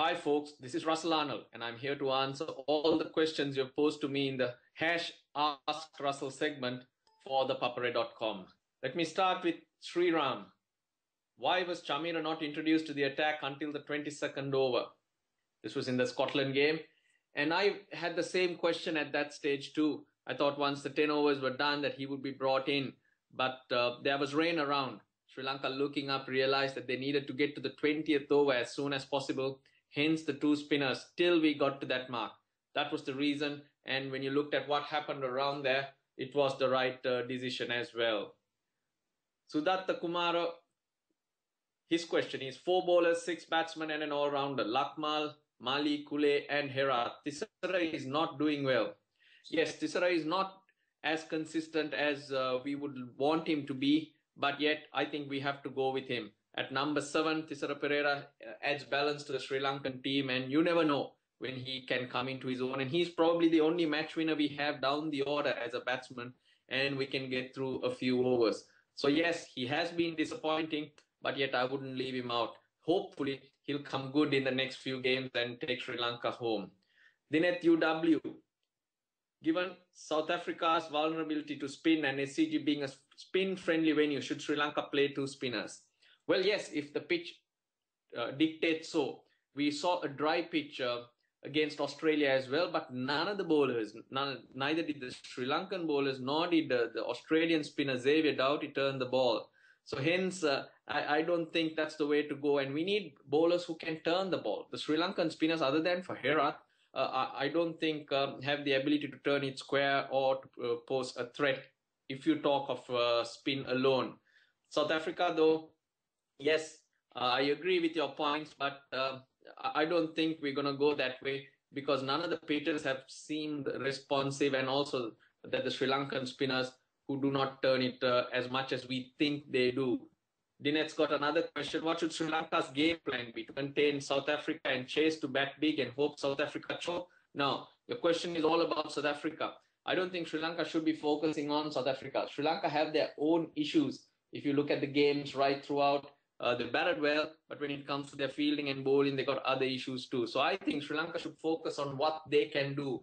Hi, folks. This is Russel Arnold, and I'm here to answer all the questions you've posed to me in the Ask Russell segment for the papare.com. Let me start with Sriram. Why was Chamira not introduced to the attack until the 22nd over? This was in the Scotland game, and I had the same question at that stage too. I thought once the 10 overs were done that he would be brought in, but there was rain around. Sri Lanka, looking up, realized that they needed to get to the 20th over as soon as possible. Hence the two spinners till we got to that mark. That was the reason. And when you looked at what happened around there, it was the right decision as well. Sudatta Kumara, his question is 4 bowlers, 6 batsmen and an all-rounder. Lakmal, Mali, Kule and Herat. Tissara is not doing well. Yes, Tissara is not as consistent as we would want him to be, but yet I think we have to go with him. At number 7, Tissara Pereira adds balance to the Sri Lankan team, and you never know when he can come into his own. And he's probably the only match winner we have down the order as a batsman, and we can get through a few overs. So yes, he has been disappointing, but yet I wouldn't leave him out. Hopefully, he'll come good in the next few games and take Sri Lanka home. Dinet UW. Given South Africa's vulnerability to spin and SCG being a spin-friendly venue, should Sri Lanka play 2 spinners? Well, yes, if the pitch dictates so. We saw a dry pitch against Australia as well, but none of the bowlers, neither did the Sri Lankan bowlers, nor did the Australian spinner Xavier Doughty turn the ball. So hence, I don't think that's the way to go. And we need bowlers who can turn the ball. The Sri Lankan spinners, other than for Herat, I don't think have the ability to turn it square or to pose a threat if you talk of spin alone. South Africa, though, yes, I agree with your points, but I don't think we're going to go that way because none of the pitchers have seemed responsive, and also that the Sri Lankan spinners who do not turn it as much as we think they do. Dinet's got another question. What should Sri Lanka's game plan be? To contain South Africa and chase to bat big and hope South Africa choke? No, the question is all about South Africa. I don't think Sri Lanka should be focusing on South Africa. Sri Lanka have their own issues. If you look at the games right throughout, they batted well, but when it comes to their fielding and bowling, they got other issues too. So I think Sri Lanka should focus on what they can do.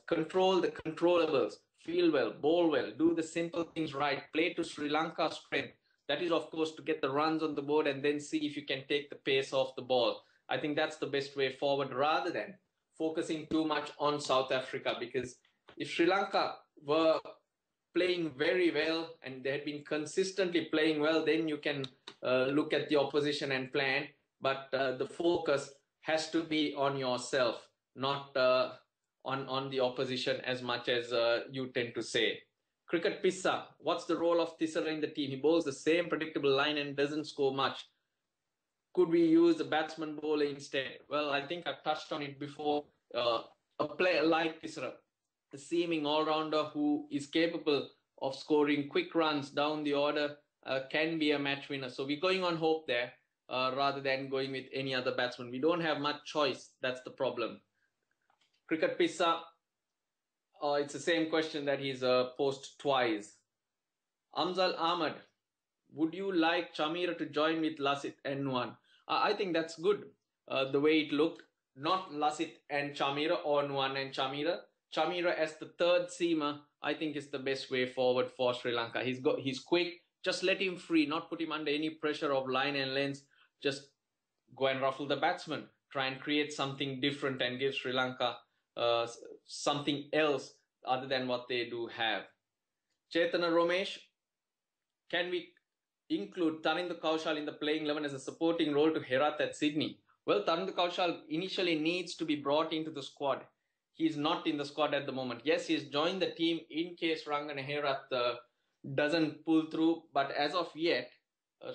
Control the controllables, field well, bowl well, do the simple things right, play to Sri Lanka's strength. That is, of course, to get the runs on the board and then see if you can take the pace off the ball. I think that's the best way forward rather than focusing too much on South Africa, because if Sri Lanka were playing very well and they had been consistently playing well, then you can look at the opposition and plan. But the focus has to be on yourself, not on the opposition as much as you tend to say. Cricket Pissa, what's the role of Tissara in the team? He bowls the same predictable line and doesn't score much. Could we use the batsman bowler instead? Well, I think I've touched on it before. A player like Tissara, a seeming all-rounder who is capable of scoring quick runs down the order, can be a match winner. So we're going on hope there rather than going with any other batsman. We don't have much choice. That's the problem. Cricket Pissa, it's the same question that he's posed twice. Amzal Ahmad, would you like Chamira to join with Lasith and Nuwan? I think that's good. The way it looked, not Lasith and Chamira or Nuwan and Chamira. Chamira as the third seamer, I think is the best way forward for Sri Lanka. He's quick. Just let him free, not put him under any pressure of line and length. Just go and ruffle the batsman. Try and create something different and give Sri Lanka something else other than what they do have. Chetana Romesh, can we include Tarinder Kaushal in the playing 11 as a supporting role to Herat at Sydney? Well, Tarinder Kaushal initially needs to be brought into the squad. He's not in the squad at the moment. Yes, he's joined the team in case Rangana Herat doesn't pull through. But as of yet,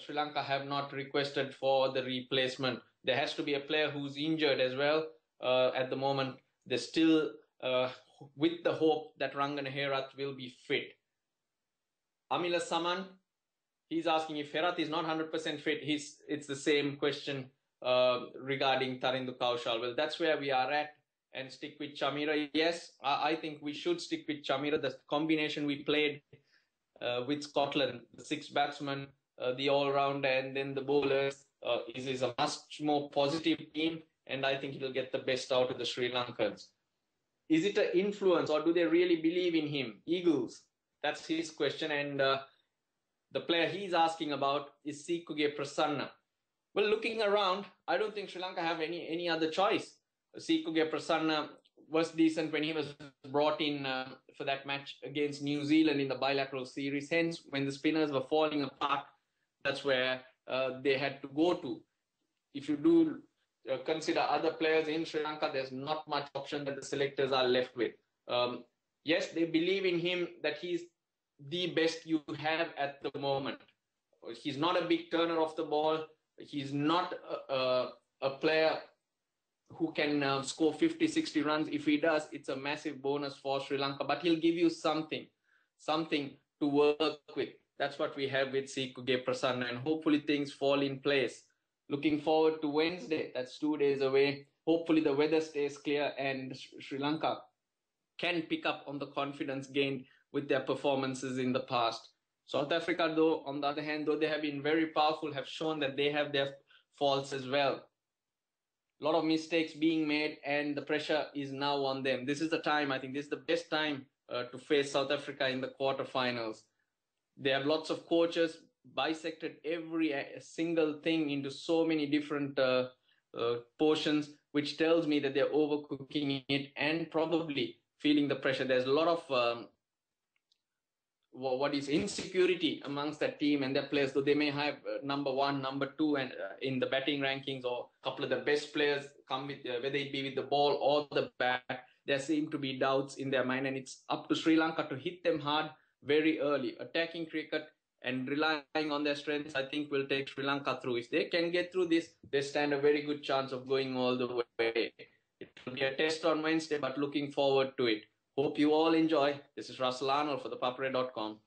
Sri Lanka have not requested for the replacement. There has to be a player who's injured as well. At the moment, they're still with the hope that Rangana Herat will be fit. Amila Saman, he's asking if Herat is not 100% fit. It's the same question regarding Tarinder Kaushal. Well, that's where we are at. And stick with Chamira. Yes, I think we should stick with Chamira. The combination we played with Scotland, the 6 batsmen, the all-rounder and then the bowlers, is a much more positive team. and I think he'll get the best out of the Sri Lankans. Is it an influence, or do they really believe in him? Eagles, that's his question, and the player he's asking about is Sikuge Prasanna. Well, looking around, I don't think Sri Lanka have any other choice. Sikuge Prasanna was decent when he was brought in for that match against New Zealand in the bilateral series. Hence, when the spinners were falling apart, that's where they had to go to. If you do consider other players in Sri Lanka, there's not much option that the selectors are left with. Yes, they believe in him, that he's the best you have at the moment. He's not a big turner of the ball. He's not a player who can score 50, 60 runs. If he does, it's a massive bonus for Sri Lanka, but he'll give you something to work with. That's what we have with Sikuge Prasanna, and hopefully things fall in place. Looking forward to Wednesday. That's 2 days away. Hopefully the weather stays clear and Sri Lanka can pick up on the confidence gained with their performances in the past. South Africa, though, on the other hand, though they have been very powerful, have shown that they have their faults as well. A lot of mistakes being made, and the pressure is now on them. This is the time, I think this is the best time to face South Africa in the quarterfinals. They have lots of coaches, bisected every single thing into so many different portions, which tells me that they're overcooking it and probably feeling the pressure. There's a lot of what is insecurity amongst that team and their players, though they may have number one, number two, and in the batting rankings, or a couple of the best players come with, whether it be with the ball or the bat, there seem to be doubts in their mind, and it's up to Sri Lanka to hit them hard very early. Attacking cricket and relying on their strengths, I think, will take Sri Lanka through. If they can get through this, they stand a very good chance of going all the way. It will be a test on Wednesday, but looking forward to it. Hope you all enjoy. This is Russel Arnold for the Papare.com.